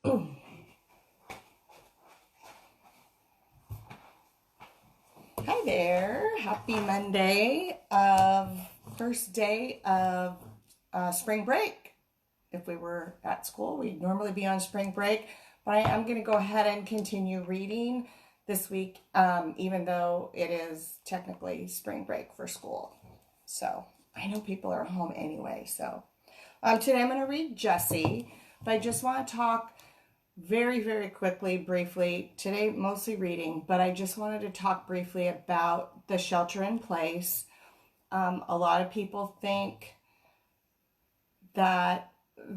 Hi there. Happy Monday first day of spring break. If we were at school, we'd normally be on spring break, but I am going to go ahead and continue reading this week, even though it is technically spring break for school. So I know people are home anyway. So today I'm going to read Jessie, but I just want to talk very, very quickly, briefly, today mostly reading, but I just wanted to talk briefly about the shelter in place. A lot of people think that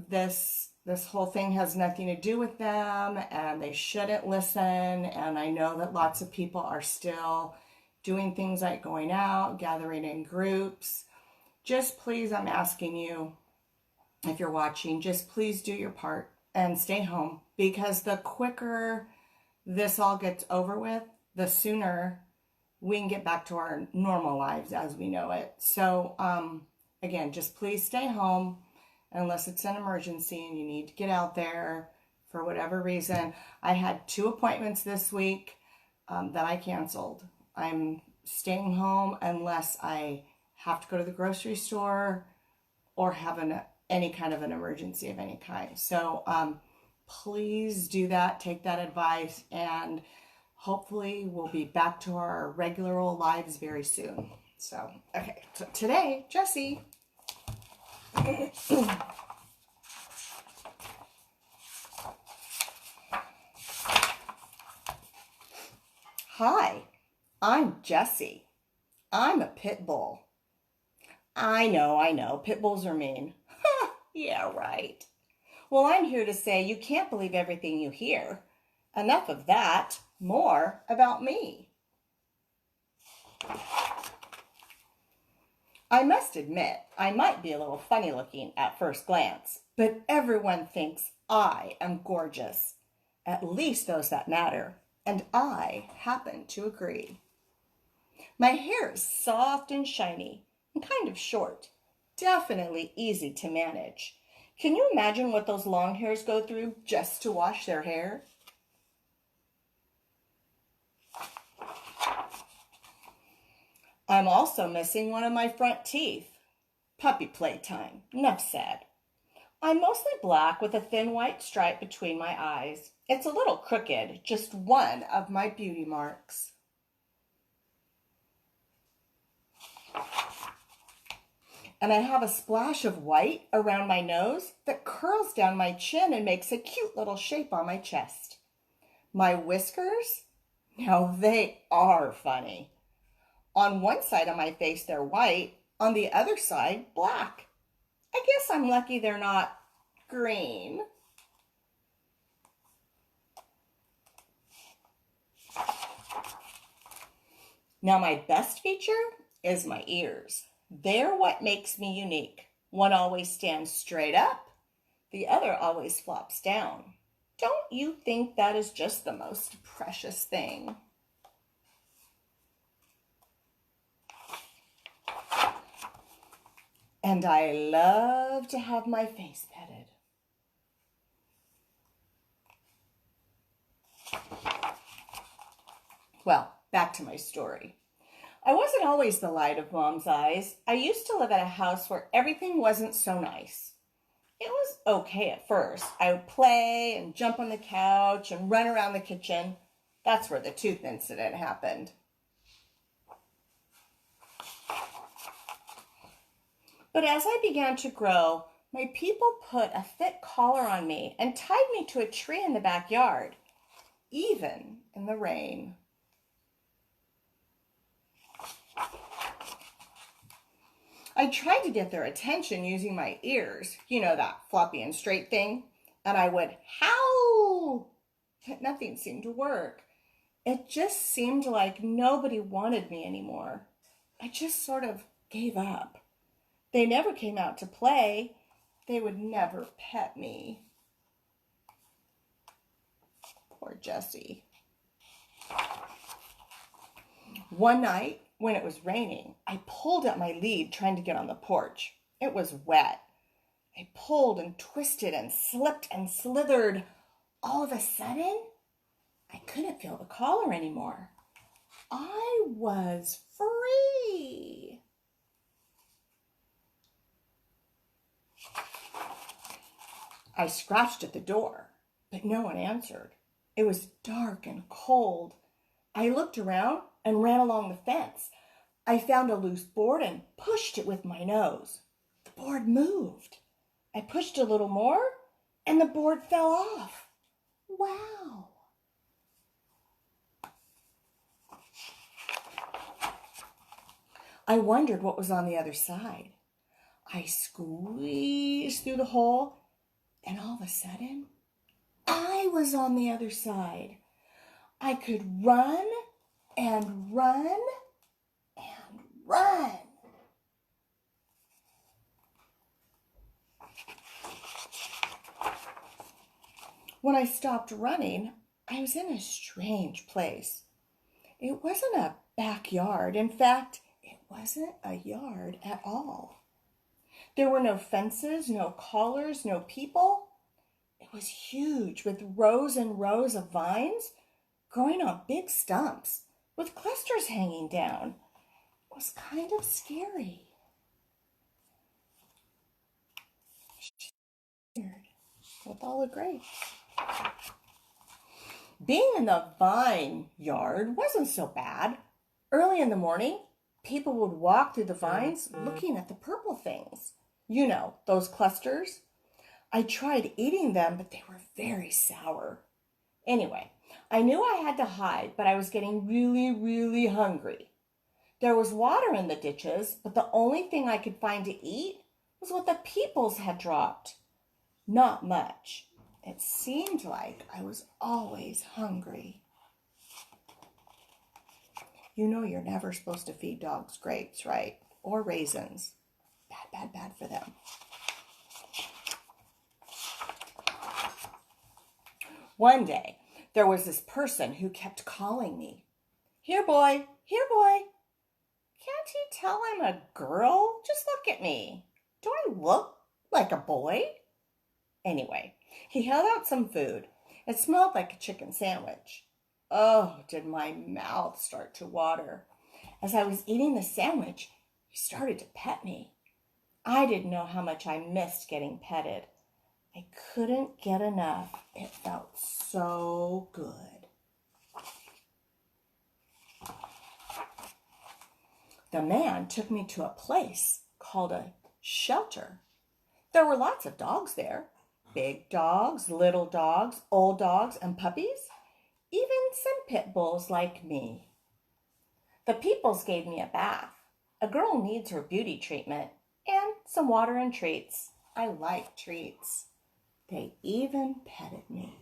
this whole thing has nothing to do with them and they shouldn't listen. And I know that lots of people are still doing things like going out, gathering in groups. Just please, I'm asking you, if you're watching, just please do your part and stay home, because the quicker this all gets over with, the sooner we can get back to our normal lives as we know it. So again, just please stay home unless it's an emergency and you need to get out there for whatever reason. I had 2 appointments this week that I canceled. I'm staying home unless I have to go to the grocery store or have any kind of an emergency of any kind. So please do that, take that advice, and hopefully we'll be back to our regular old lives very soon. So, okay, so today, Jessie. Hi, I'm Jessie. I'm a pit bull. I know, pit bulls are mean. Yeah, right. Well, I'm here to say you can't believe everything you hear. Enough of that. More about me. I must admit, I might be a little funny looking at first glance, but everyone thinks I am gorgeous. At least those that matter. And I happen to agree. My hair is soft and shiny and kind of short. Definitely easy to manage. Can you imagine what those long hairs go through just to wash their hair? I'm also missing one of my front teeth. Puppy playtime. Enough said. I'm mostly black with a thin white stripe between my eyes. It's a little crooked, just one of my beauty marks. And I have a splash of white around my nose that curls down my chin and makes a cute little shape on my chest. My whiskers? Now they are funny. On one side of my face they're white, on the other side black. I guess I'm lucky they're not green. Now my best feature is my ears. They're what makes me unique. One always stands straight up, the other always flops down. Don't you think that is just the most precious thing? And I love to have my face petted. Well, back to my story. I wasn't always the light of Mom's eyes. I used to live at a house where everything wasn't so nice. It was okay at first. I would play and jump on the couch and run around the kitchen. That's where the tooth incident happened. But as I began to grow, my people put a thick collar on me and tied me to a tree in the backyard, even in the rain. I tried to get their attention using my ears, you know, that floppy and straight thing, and I would howl, but nothing seemed to work. It just seemed like nobody wanted me anymore. I just sort of gave up. They never came out to play. They would never pet me. Poor Jessie. One night, when it was raining, I pulled at my lead trying to get on the porch. It was wet. I pulled and twisted and slipped and slithered All of a sudden, I couldn't feel the collar anymore. I was free. I scratched at the door, but no one answered. It was dark and cold. I looked around and ran along the fence. I found a loose board and pushed it with my nose. The board moved. I pushed a little more, and the board fell off. Wow. I wondered what was on the other side. I squeezed through the hole, and all of a sudden, I was on the other side. I could run and run and run. When I stopped running, I was in a strange place. It wasn't a backyard. In fact, it wasn't a yard at all. There were no fences, no collars, no people. It was huge with rows and rows of vines growing on big stumps with clusters hanging down. It was kind of scary. With all the grapes. Being in the vine yard wasn't so bad. Early in the morning, people would walk through the vines looking at the purple things. You know, those clusters. I tried eating them, but they were very sour. Anyway, I knew I had to hide, but I was getting really, really hungry. There was water in the ditches, but the only thing I could find to eat was what the peoples had dropped. Not much. It seemed like I was always hungry. You know you're never supposed to feed dogs grapes, right? Or raisins. Bad, bad, bad for them. One day, there was this person who kept calling me. Here, boy. Here, boy. Can't you tell I'm a girl? Just look at me. Do I look like a boy? Anyway, he held out some food. It smelled like a chicken sandwich. Oh, did my mouth start to water. As I was eating the sandwich, he started to pet me. I didn't know how much I missed getting petted. I couldn't get enough. It felt so good. The man took me to a place called a shelter. There were lots of dogs there. Big dogs, little dogs, old dogs, and puppies. Even some pit bulls like me. The peoples gave me a bath. A girl needs her beauty treatment and some water and treats. I like treats. They even petted me.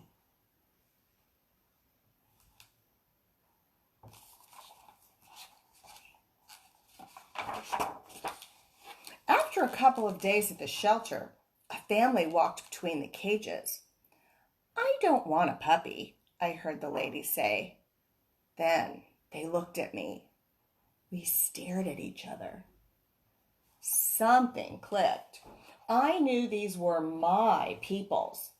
After a couple of days at the shelter, a family walked between the cages. I don't want a puppy, I heard the lady say. Then they looked at me. We stared at each other. Something clicked. I knew these were my peoples.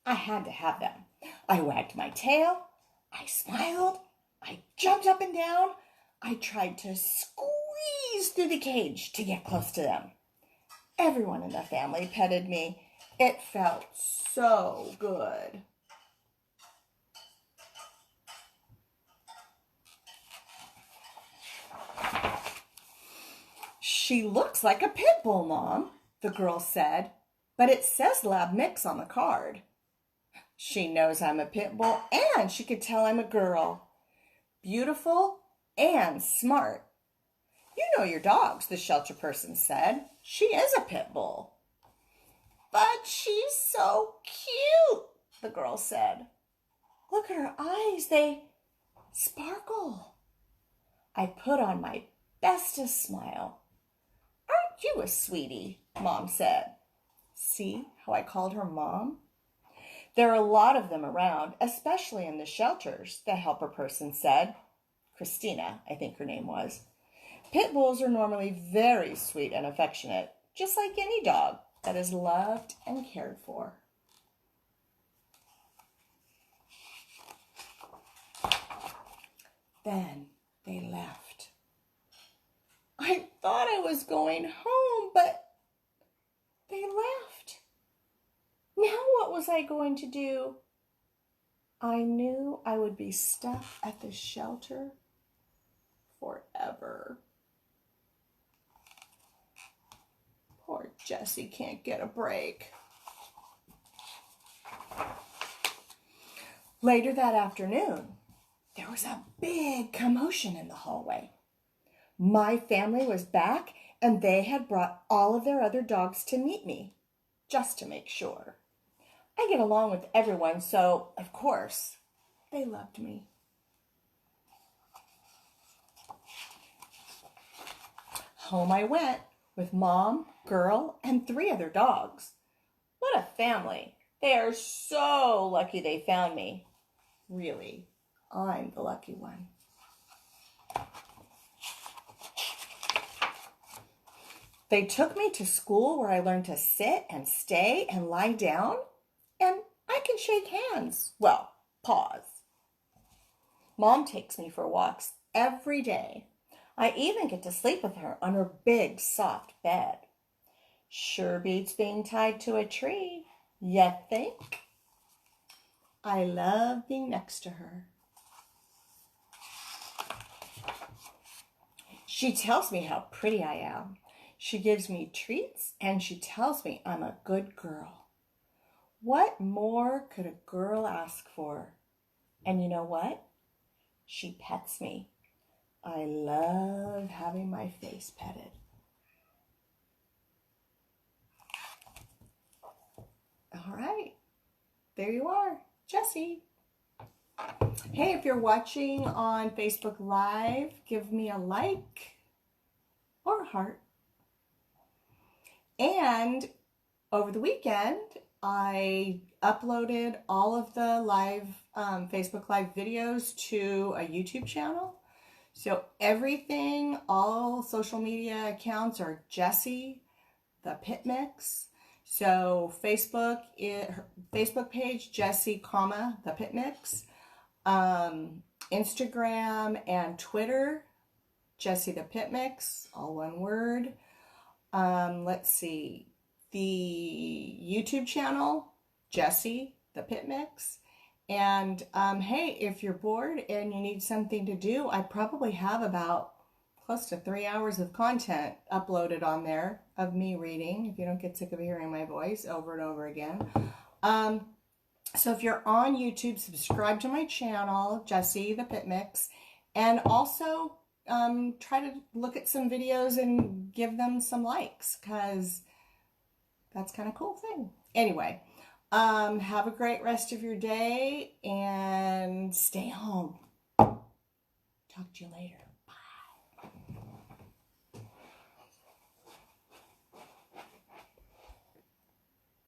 I had to have them. I wagged my tail. I smiled. I jumped up and down. I tried to squeeze through the cage to get close to them. Everyone in the family petted me. It felt so good. She looks like a pit bull, Mom, the girl said, but it says lab mix on the card. She knows I'm a pit bull and she could tell I'm a girl. Beautiful and smart. You know your dogs, the shelter person said. She is a pit bull. But she's so cute, the girl said. Look at her eyes, they sparkle. I put on my bestest smile. Aren't you a sweetie? Mom said. See how I called her Mom? There are a lot of them around, especially in the shelters, the helper person said. Christina, I think her name was. Pit bulls are normally very sweet and affectionate, just like any dog that is loved and cared for. Then they left. I thought I was going home, but they left. Now what was I going to do? I knew I would be stuck at the shelter forever. Poor Jessie can't get a break. Later that afternoon, there was a big commotion in the hallway. My family was back, and they had brought all of their other dogs to meet me, just to make sure. I get along with everyone, so, of course, they loved me. Home I went with Mom, Girl, and 3 other dogs. What a family. They are so lucky they found me. Really, I'm the lucky one. They took me to school where I learned to sit and stay and lie down, and I can shake hands. Well, pause. Mom takes me for walks every day. I even get to sleep with her on her big, soft bed. Sure beats being tied to a tree, you think? I love being next to her. She tells me how pretty I am. She gives me treats, and she tells me I'm a good girl. What more could a girl ask for? And you know what? She pets me. I love having my face petted. All right, there you are, Jessie. Hey, if you're watching on Facebook Live, give me a like or a heart. And over the weekend, I uploaded all of the live Facebook Live videos to a YouTube channel. So everything, all social media accounts are Jessie, the Pit Mix. So Facebook page, Jessie, the Pit Mix. Instagram and Twitter, Jessie the Pit Mix, all one word. Let's see, the YouTube channel, Jessie the Pit Mix. And hey, if you're bored and you need something to do, I probably have about close to 3 hours of content uploaded on there of me reading, if you don't get sick of hearing my voice over and over again. So if you're on YouTube, subscribe to my channel, Jessie the Pit Mix, and also try to look at some videos and give them some likes, because that's kind of a cool thing. Anyway, have a great rest of your day and stay home. Talk to you later.